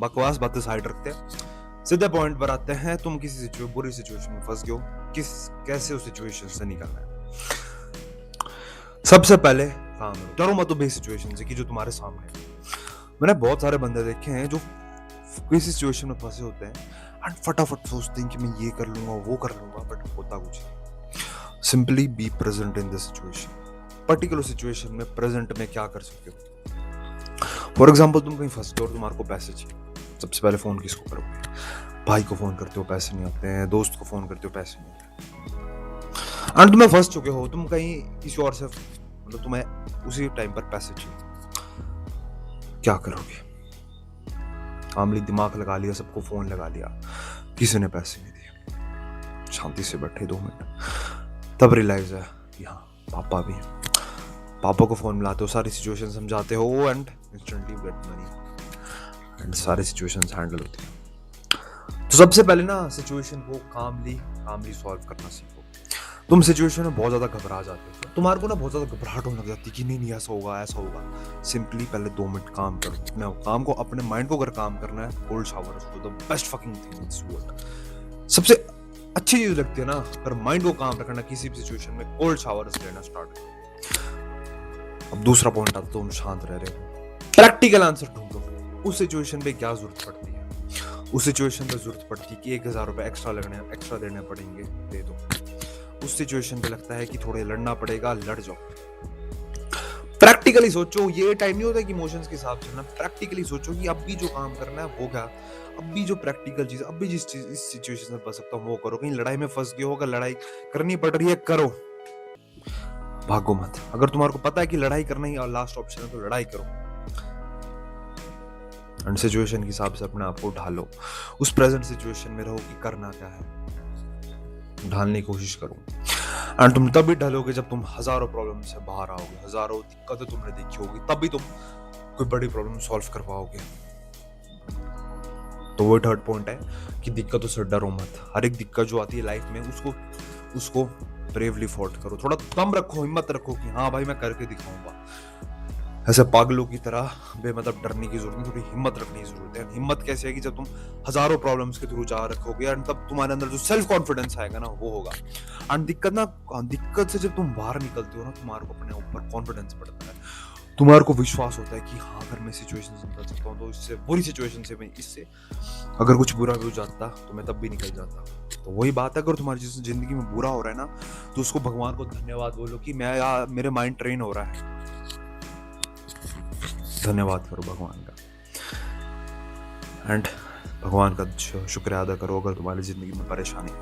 बकवास बातें साइड रखते हैं, सीधे पॉइंट पर आते हैं। तुम किसी बुरी सिचुएशन में फंस गए हो, कैसे उस सिचुएशन से निकलना है। सबसे पहले काम करो, डरो मत उस सिचुएशन से कि जो तुम्हारे सामने है। मैंने बहुत सारे बंदे देखे हैं जो किसी सिचुएशन में फंसे होते हैं एंड फटाफट सोचते हैं कि मैं ये कर लूंगा, वो कर लूंगा, बट होता कुछ नहीं। Simply be present in the situation. Particular situation में प्रेजेंट में क्या कर सकते हो। फॉर एग्जाम्पल, तुम कहीं फंस गए और तुम्हारे को पैसे चाहिए। सबसे पहले फोन किसको करोगे? भाई को फोन करते हो, पैसे नहीं आते हैं। दोस्त को फोन करते हो, पैसे नहीं आते। एंड तुम्हें फंस चुके हो, तुम कहीं किसी और से, मतलब तुम्हें उसी टाइम पर पैसे चाहिए। क्या करोगे? आमली दिमाग लगा लिया, सबको फोन लगा लिया, किसी ने पैसे नहीं दिए। शांति से बैठे 2 मिनट, तब रियलाइज है कि हाँ पापा भी हैं। पापा को फोन मिलाते हो, सारी सिचुएशन समझाते हो and instantly get money and सारी सिचुएशंस हैंडल होती है। तो सबसे पहले ना सिचुएशन को कामली सॉल्व करना सीखो। तुम सिचुएशन में बहुत ज्यादा घबरा जाते हो, तुम्हारे को ना बहुत ज्यादा घबराहट होने लग जाती है कि नहीं ऐसा होगा। सिंपली पहले 2 मिनट काम करो अपने काम को, अपने माइंड को अगर काम करना है, cold shower is the best fucking thing in this world. सबसे अच्छी चीज लगती है ना, अगर माइंड को काम रखना किसी भी सिचुएशन में, कोल्ड शावर लेना स्टार्ट करो। अब दूसरा पॉइंट आता, तुम शांत रह रहे हो, प्रैक्टिकल आंसर ढूंढो। उस सिचुएशन पे क्या जरूरत पड़ती है? उस सिचुएशन पे जरूरत पड़ती है कि 1000 रुपए एक्स्ट्रा देने पड़ेंगे, दे दो। उस सिचुएशन पे लगता है कि थोड़े लड़ना पड़ेगा, लड़ जाओ। प्रैक्टिकली सोचो, ये टाइम नहीं होता कि इमोशंस के हिसाब से ना, प्रैक्टिकली सोचो कि अब भी जो काम करना है वो क्या, अब भी जो प्रैक्टिकल चीज, अब भी जिस चीज इस सिचुएशन में फंस सकता हूँ वो करो। कहीं लड़ाई में फंस गए हो, अगर लड़ाई करनी पड़ रही है करो, भागो मत। अगर तुम्हारे को पता है कि लड़ाई करना ही लास्ट ऑप्शन है तो लड़ाई करो एंड सिचुएशन के हिसाब से अपने आप को ढालो। उस प्रेजेंट सिचुएशन में रहो कि करना क्या है, ढालने की कोशिश करो। एंड तुम तभी ढलोगे जब तुम हजारों प्रॉब्लम से बाहर आओगे, हजारों दिक्कतें तुमने देखी होगी, तभी तुम कोई बड़ी प्रॉब्लम सॉल्व कर पाओगे। तो वो थर्ड पॉइंट है कि दिक्कतों से डरो मत। हर एक दिक्कत जो आती है लाइफ में, उसको ब्रेवली फॉट करो। थोड़ा दम रखो, हिम्मत रखो कि हाँ भाई मैं करके दिखाऊंगा। ऐसे पागलों की तरह बेमतलब डरने की जरूरत नहीं, थोड़ी हिम्मत रखने की जरूरत है। हिम्मत कैसे है कि जब तुम हजारों प्रॉब्लम्स के थ्रू जा रखोगे एंड तब तुम्हारे अंदर जो सेल्फ कॉन्फिडेंस आएगा ना, वो होगा। एंड दिक्कत से जब तुम बाहर निकलते हो ना, तुम्हारे को अपने ऊपर कॉन्फिडेंस बढ़ता है, तुम्हारे को विश्वास होता है कि हाँ अगर मैं सिचुएशन से निकल सकता हूँ तो इससे बुरी सिचुएशन से मैं इससे अगर कुछ बुरा भी हो जाता तो मैं तब भी निकल जाता। तो वही बात है, अगर तुम्हारी जिंदगी में बुरा हो रहा है ना, तो उसको भगवान को धन्यवाद बोलो कि मेरे माइंड ट्रेन हो रहा है। धन्यवाद करो भगवान का एंड भगवान का शुक्रिया अदा करो अगर तुम्हारी जिंदगी में परेशानी है।